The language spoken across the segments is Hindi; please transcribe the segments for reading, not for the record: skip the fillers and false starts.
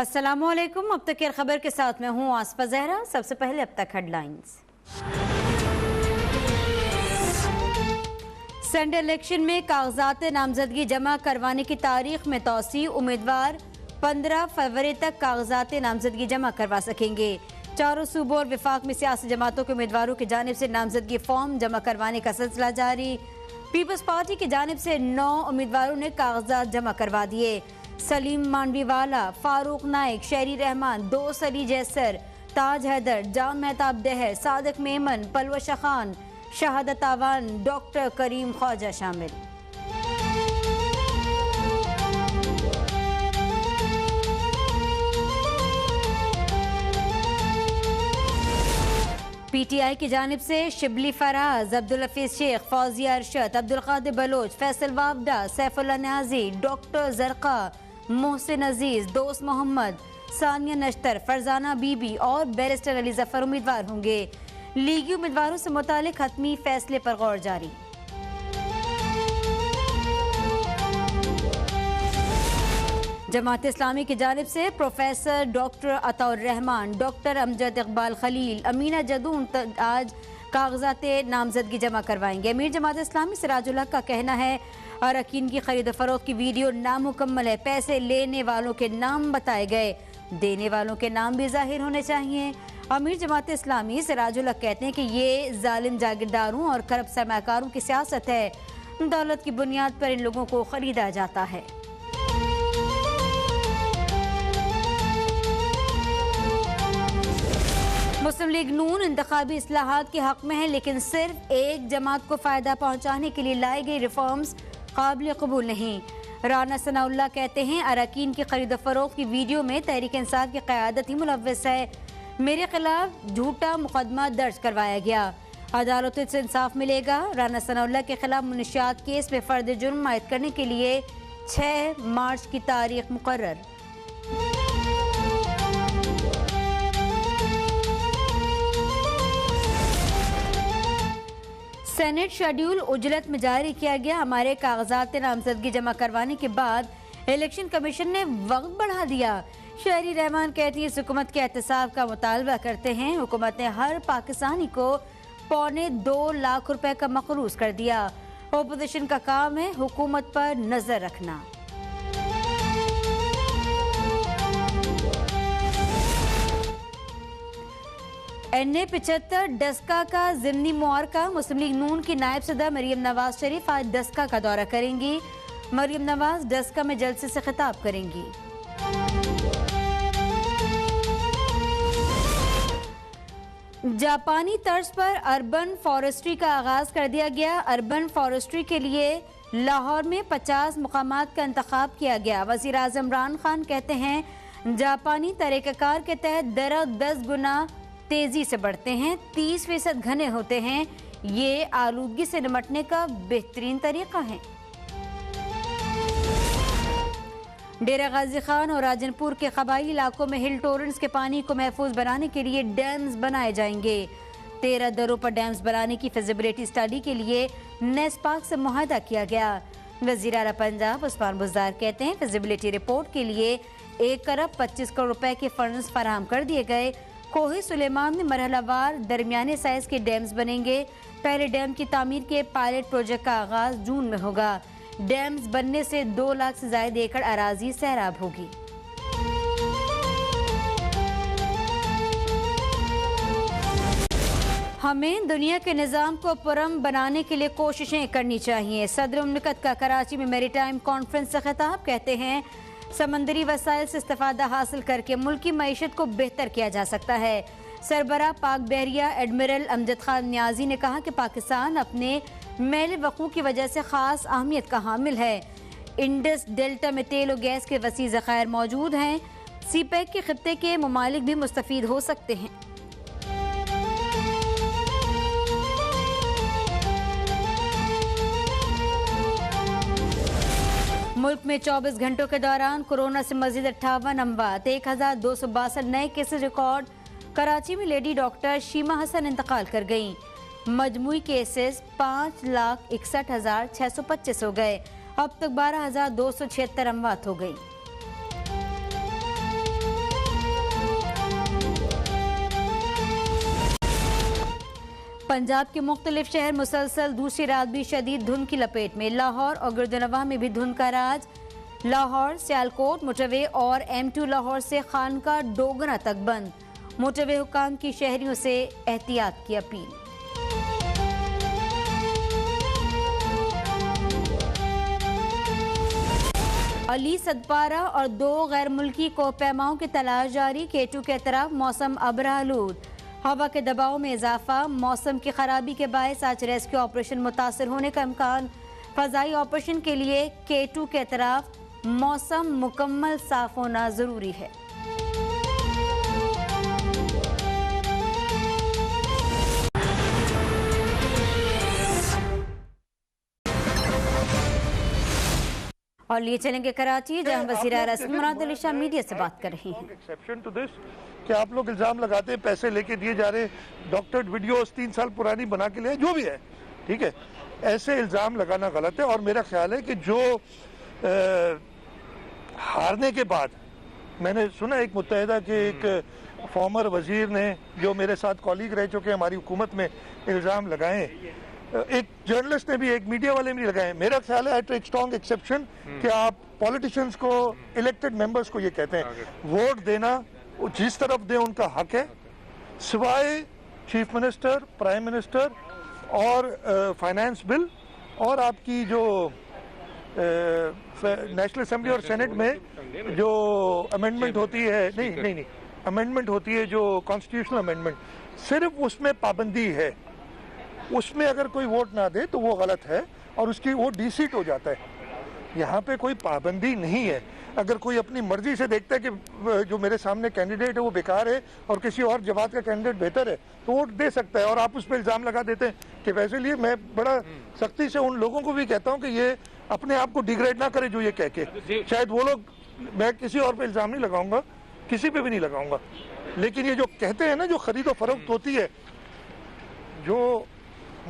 अस्सलामुअलैकुम। अब तक की खबर के साथ मैं हूँ आसफा जहरा। सबसे पहले अब तक हेडलाइंस। संडे इलेक्शन में कागजात नामजदगी जमा करवाने की तारीख में तौसी। उम्मीदवार 15 फरवरी तक कागजात नामजदगी जमा करवा सकेंगे। चारों सूबों और विफाक में सियासी जमातों के उम्मीदवारों की जानिब से नामजदगी फॉर्म जमा करवाने का सिलसिला जारी। पीपल्स पार्टी की जानिब से 9 उम्मीदवारों ने कागजात जमा करवा दिए। सलीम मांडवीवाला, फारूक नाइक, शहरी रहमान, दोस्त अली जैसर, ताज हैदर, जान मेहताब दहर, सादिक मेमन, पलवशा खान, शहादत आवान, डॉक्टर करीम ख्वाजा शामिल। पीटीआई की जानिब से शिबली फराज, अब्दुल हफीज शेख, फौजिया अरशद, अब्दुल कादिर बलोच, फैसल वावडा, सैफुल्लाह न्याजी, डॉक्टर जरका, मोहसिन अजीज, दोस्त मोहम्मद, सानिया नश्तर, फरजाना बीबी और बैरिस्टर अली जफर उम्मीदवार होंगे। लीगी उम्मीदवारों से मुतालिक हतमी फैसले पर गौर जारी। जमात इस्लामी की जानिब से professor doctor Ataur Rahman, doctor Amjad Iqbal Khalil, Amina Jadoon आज कागजात नामजदगी जमा करवाएंगे। अमीर जमात इस्लामी सिराजुल हक का कहना है अरकान की खरीद फरोख्त की वीडियो नामुकम्मल है। पैसे लेने वालों के नाम बताए गए, देने वालों के नाम भी जाहिर होने चाहिए। अमीर जमात इस्लामी सिराजुल हक कहते हैं कि ये जालिम जागीरदारों और करप्ट सरमाकारों की सियासत है। दौलत की बुनियाद पर इन लोगों को खरीदा जाता है। मुस्लिम लीग नून इंतखाबी इस्लाहात के हक में है, लेकिन सिर्फ एक जमात को फ़ायदा पहुँचाने के लिए लाई गई रिफॉर्म्स काबिल कबूल नहीं। राना सनाउल्लाह कहते हैं अरकान की खरीद फरोख्त की वीडियो में तहरीक इंसाफ की क़यादत ही मुलव्वस है। मेरे खिलाफ झूठा मुकदमा दर्ज करवाया गया, अदालत से इंसाफ मिलेगा। राना सनाउल्लाह के खिलाफ मुनशियात केस में फ़र्द जुर्म आयद करने के लिए 6 मार्च की तारीख मुकर्रर। सेनेट शेड्यूल उजलत में जारी किया गया। हमारे कागजात नामजदगी जमा करवाने के बाद इलेक्शन कमीशन ने वक्त बढ़ा दिया। शहरी रहमान कहती है हुकूमत के एहतसाब का मुतालबा करते हैं। हुकूमत ने हर पाकिस्तानी को 2.25 लाख रुपए का मकरूज कर दिया। ओपोजिशन का काम है हुकूमत पर नजर रखना। NA-75 डस्का का ज़िमनी मुआरका। मुस्लिम लीग नून की नायब सदर मरियम नवाज शरीफ आज डस्का का दौरा करेंगी। मरियम नवाज डस्का में जलसे से खिताब करेंगी। जापानी तर्ज पर अर्बन फॉरेस्ट्री का आगाज कर दिया गया। अर्बन फॉरेस्ट्री के लिए लाहौर में 50 मुकामात का इंतखाब किया गया। वज़ीर आज़म इमरान खान कहते हैं जापानी तरीक़ाकार के तहत दरख्त 10 गुना तेजी से बढ़ते हैं, 30% घने होते हैं। ये आलूदगी से निपटने का बेहतरीन तरीका है। डेरा गाजी खान और राजनपुर के कबायली इलाकों में हिल टोरेंट्स के पानी को महफूज बनाने के लिए डैम्स बनाए जाएंगे। 13 दरों पर डैम्स बनाने की फिजिबिलिटी स्टडी के लिए नेस्पाक से मुआहदा किया गया। वज़ीर आला पंजाब उस्मान बुज़दार कहते हैं फिजिबिलिटी रिपोर्ट के लिए 1 अरब 25 करोड़ रुपए के फंड्स फराहम कर दिए गए। कोहे सुलेमान में मरहलावार दरमियाने साइज के डैम्स बनेंगे। पहले डैम की तामीर के पायलट प्रोजेक्ट का आगाज जून में होगा। डैम्स बनने से 2 लाख से ज्यादा एकड़ अराजी सैराब होगी। हमें दुनिया के निज़ाम को पुरअमन बनाने के लिए कोशिशें करनी चाहिए। सदर मुमलिकत का कराची में मैरीटाइम कॉन्फ्रेंस से खिताब। कहते हैं समंदरी वसाइल से इस्तेफादा हासिल करके मुल्की मईशत को बेहतर किया जा सकता है। सरबराह पाक बहरिया एडमिरल अमजद खान न्याजी ने कहा कि पाकिस्तान अपने मेल वक़ू की वजह से ख़ास अहमियत का हामिल है। इंडस डेल्टा में तेल और गैस के वसी ज़खायर मौजूद हैं। सीपैक के खित्ते के ममालिक भी मुस्तफ़ीद हो सकते हैं। मुल्क में 24 घंटों के दौरान कोरोना से मजीद 58 अमवात, 1262 नए केसेस रिकॉर्ड। कराची में लेडी डॉक्टर शीमा हसन इंतकाल कर गईं। मजमूई केसेस 5,61,625 हो गए। अब तक 12,276 अमवात हो गई। पंजाब के मुख्तलिफ शहर मुसलसल दूसरी रात भी शदीद धुंध की लपेट में। लाहौर और गिरदनवा में भी धुंध का राज। लाहौर, सियालकोट, मोटरवे और M2 लाहौर से खानका डोगरा तक बंद। मोटरवे हुकाम की शहरियों से एहतियात की अपील। अली सदपारा और 2 गैर मुल्की कोहपैमाओं की तलाश जारी। K2 के तरफ मौसम अबरालूद। हवा के दबाव में इजाफा। मौसम की खराबी के बायस आज रेस्क्यू ऑपरेशन मुतासर होने का इम्कान। फजाई ऑपरेशन के लिए K2 के तरफ मौसम मुकम्मल साफ होना जरूरी है। और लिए चलेंगे कराची, जहां वज़ीर-ए-आज़म मुराद अली शाह मीडिया से बात कर रही हैं। एक्सेप्शन टू दिस कि आप लोग इल्जाम लगाते हैं, पैसे लेके दिए जा रहे, डॉक्टर्ड वीडियोस 3 साल पुरानी बना के लिए, जो भी है, ठीक है, ऐसे इल्जाम लगाना गलत है। और मेरा ख्याल है कि जो हारने के बाद मैंने सुना एक मुत्तहिदा के एक फॉर्मर वजीर ने, जो मेरे साथ कॉलीग रह चुके हमारी हुकूमत में, इल्ज़ाम लगाए, एक जर्नलिस्ट ने भी, एक मीडिया वाले ने भी लगाए। मेरा ख्याल है आई टेक स्ट्रॉन्ग एक्सेप्शन कि आप पॉलिटिशियंस को, इलेक्टेड मेंबर्स को ये कहते हैं वोट देना जिस तरफ दे उनका हक है, सिवाय चीफ मिनिस्टर, प्राइम मिनिस्टर और फाइनेंस बिल और आपकी जो नेशनल असेंबली और सेनेट में जो अमेंडमेंट होती है, नहीं अमेंडमेंट होती है जो कॉन्स्टिट्यूशनल अमेंडमेंट, सिर्फ उसमें पाबंदी है, उसमें अगर कोई वोट ना दे तो वो गलत है और उसकी वो डिसीट हो जाता है। यहाँ पे कोई पाबंदी नहीं है। अगर कोई अपनी मर्जी से देखता है कि जो मेरे सामने कैंडिडेट है वो बेकार है और किसी और जमात का कैंडिडेट बेहतर है तो वोट दे सकता है, और आप उस पर इल्ज़ाम लगा देते हैं कि वैसे लिए। मैं बड़ा सख्ती से उन लोगों को भी कहता हूँ कि ये अपने आप को डिग्रेड ना करे जो ये कह के, शायद वो लोग, मैं किसी और पे इल्ज़ाम नहीं लगाऊंगा, किसी पे भी नहीं लगाऊंगा, लेकिन ये जो कहते हैं ना जो खरीदो फरोख्त होती है, जो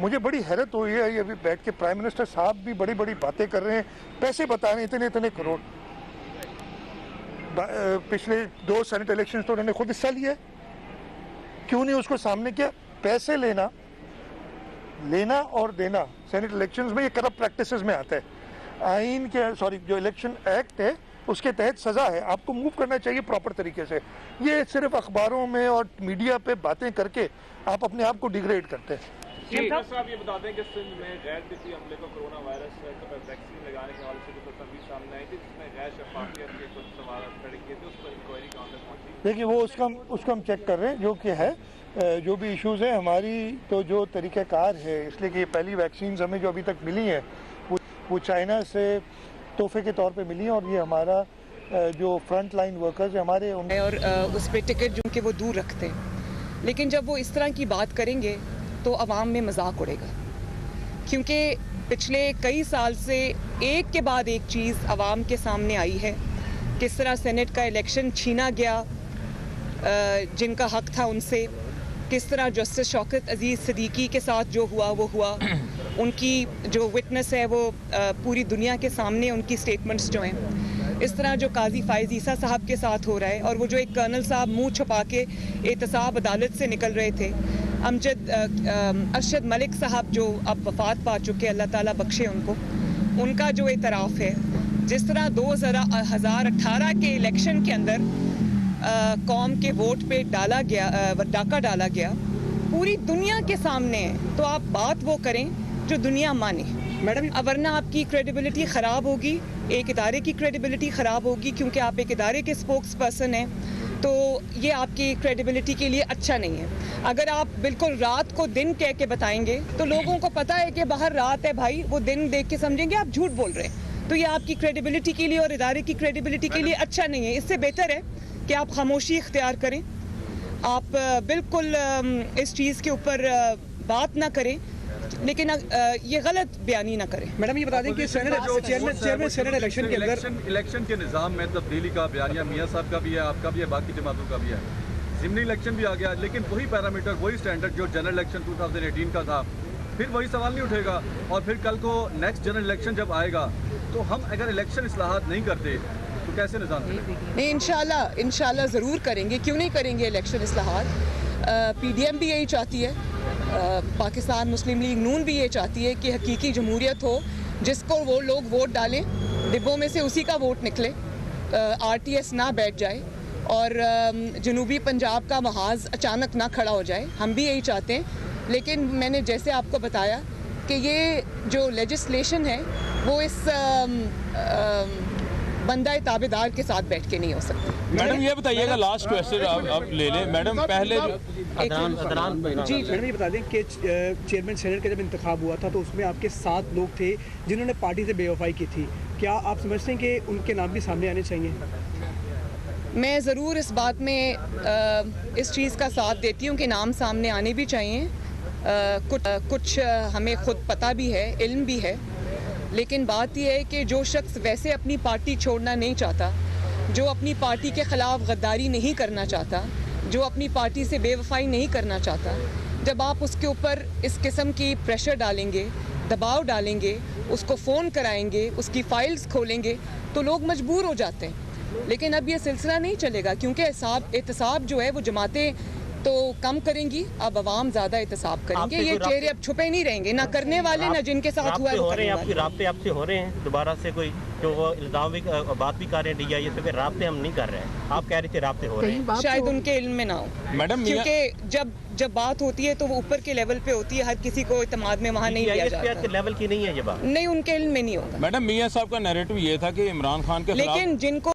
मुझे बड़ी हैरत हुई है, ये अभी बैठ के प्राइम मिनिस्टर साहब भी बड़ी बड़ी बातें कर रहे हैं, पैसे बता रहे हैं इतने इतने करोड़। पिछले 2 सेनेट इलेक्शन तो उन्होंने खुद हिस्सा लिया, क्यों नहीं उसको सामने किया? पैसे लेना और देना सेनेट इलेक्शंस में ये करप्ट प्रैक्टिसेस में आता है। आइन के, सॉरी, जो इलेक्शन एक्ट है उसके तहत सजा है, आपको मूव करना चाहिए प्रॉपर तरीके से। ये सिर्फ अखबारों में और मीडिया पे बातें करके आप अपने आप को डिग्रेड करते हैं। साहब ये बताते हैं कि सिंध में गैर तिब्बी हमले को कोरोना वायरस वैक्सीन लगाने के हवाले से जो तस्वीर सामने आई थी जिसमें गैर शफाफियत के कुछ सवाल खड़े किए थे, उस पर इंक्वायरी कहाँ तक पहुंची? देखिए वो उसका हम चेक कर रहे हैं, जो कि है जो भी इश्यूज़ है हमारी, तो जो तरीक़ाकार है, इसलिए कि ये पहली वैक्सीन हमें जो अभी तक मिली हैं वो चाइना से तोहफे के तौर पे मिली हैं, और ये हमारा जो फ्रंट लाइन वर्कर्स है हमारे और उस पर टिकट जो कि वो दूर रखते हैं, लेकिन जब वो इस तरह की बात करेंगे तो अवाम में मजाक उड़ेगा, क्योंकि पिछले कई साल से एक के बाद एक चीज़ अवाम के सामने आई है। किस तरह सेनेट का इलेक्शन छीना गया जिनका हक था उनसे, किस तरह जस्टिस शौकत अजीज़ सिद्दीकी के साथ जो हुआ वो हुआ, उनकी जो विटनेस है वो पूरी दुनिया के सामने उनकी स्टेटमेंट्स जो हैं, इस तरह जो काजी फायज़ ईसा साहब के साथ हो रहा है, और वो जो एक कर्नल साहब मुंह छुपा के एहतसाब अदालत से निकल रहे थे, अरशद मलिक साहब जो अब वफात पा चुके, अल्लाह ताला बख्शे उनको, उनका जो एतराफ़ है, जिस तरह 2018 के इलेक्शन के अंदर कौम के वोट पे डाका डाला गया, पूरी दुनिया के सामने है, तो आप बात वो करें जो दुनिया माने मैडम, वरना आपकी क्रेडिबिलिटी ख़राब होगी, एक इदारे की क्रेडिबिलिटी ख़राब होगी, क्योंकि आप एक इदारे के स्पोक्स पर्सन हैं, तो ये आपकी क्रेडिबिलिटी के लिए अच्छा नहीं है। अगर आप बिल्कुल रात को दिन कह के बताएंगे तो लोगों को पता है कि बाहर रात है भाई, वो दिन देख के समझेंगे आप झूठ बोल रहे हैं, तो ये आपकी क्रेडिबिलिटी के लिए और इदारे की क्रेडिबिलिटी के लिए अच्छा नहीं है। इससे बेहतर है कि आप खामोशी इख्तियार करें, आप बिल्कुल इस चीज़ के ऊपर बात ना करें, लेकिन ये गलत बयानी ना करें। मैडम ये बता दें कि चेयरमैन सेनेट इलेक्शन के अंदर इलेक्शन के निज़ाम में तब्दीली का बयानिया मियाँ साहब का भी है, आपका भी है, बाकी जमातों का भी है। ज़िमनी इलेक्शन भी आ गया, लेकिन वही पैरामीटर, वही स्टैंडर्ड जो जनरल इलेक्शन 2018 का था, फिर वही सवाल नहीं उठेगा। और फिर कल को नेक्स्ट जनरल इलेक्शन जब आएगा तो हम अगर इलेक्शन इस्लाहात नहीं करते तो कैसे निज़ाम नहीं, इंशाल्लाह ज़रूर करेंगे, क्यों नहीं करेंगे इलेक्शन इस्लाहात। PDM भी यही चाहती है पाकिस्तान मुस्लिम लीग नून भी ये चाहती है कि हकीकी जमहूरियत हो, जिसको वो लोग वोट डालें, डिब्बों में से उसी का वोट निकले, RTS ना बैठ जाए और जनूबी पंजाब का महाज अचानक ना खड़ा हो जाए। हम भी यही चाहते हैं, लेकिन मैंने जैसे आपको बताया कि ये जो लेजिस्लेशन है वो इस बंदा ताबेदार के साथ बैठ के नहीं हो सकती। मैडम ये बताइएगा, लास्ट क्वेश्चन आप ले लें मैडम। पहले जी मैडम ये बता दें कि चेयरमैन सेनेट का जब इंतखाब हुआ था तो उसमें आपके 7 लोग थे जिन्होंने पार्टी से बेवफाई की थी। क्या आप समझते हैं कि उनके नाम भी सामने आने चाहिए? मैं ज़रूर इस बात में इस चीज़ का साथ देती हूँ कि नाम सामने आने भी चाहिए। कुछ हमें खुद पता भी है, इल्म भी है, लेकिन बात यह है कि जो शख्स वैसे अपनी पार्टी छोड़ना नहीं चाहता, जो अपनी पार्टी के ख़िलाफ़ गद्दारी नहीं करना चाहता, जो अपनी पार्टी से बेवफाई नहीं करना चाहता, जब आप उसके ऊपर इस किस्म की प्रेशर डालेंगे, दबाव डालेंगे, उसको फ़ोन कराएंगे, उसकी फ़ाइल्स खोलेंगे, तो लोग मजबूर हो जाते हैं। लेकिन अब ये सिलसिला नहीं चलेगा, क्योंकि एहतसाब जो है वो जमातें तो कम करेंगी, अब अवाम ज़्यादा एहतसाब करेंगे। ये चेहरे अब छुपे नहीं रहेंगे, ना करने वाले ना जिनके साथ हुआ है। आपके राब्ते आपसे हो रहे हैं दोबारा से कोई जो वो इल्ज़ाम भी बात भी कर रहे हैं DIA से, फिर राब्ते हम नहीं कर रहे हैं, आप कह रहे थे राब्ते हो रहे हैं, शायद उनके इल्म में ना हो मैडम, क्योंकि जब बात होती है तो वो ऊपर के लेवल पे होती है, हर किसी को इत्मीनान में वहाँ नहीं लिया जाता। के लेवल की नहीं है ये बात। नहीं, उनके इल्म में नहीं होगा। मैडम मियां साहब का नैरेटिव ये था कि इमरान खान के खिलाफ लेकिन जिनको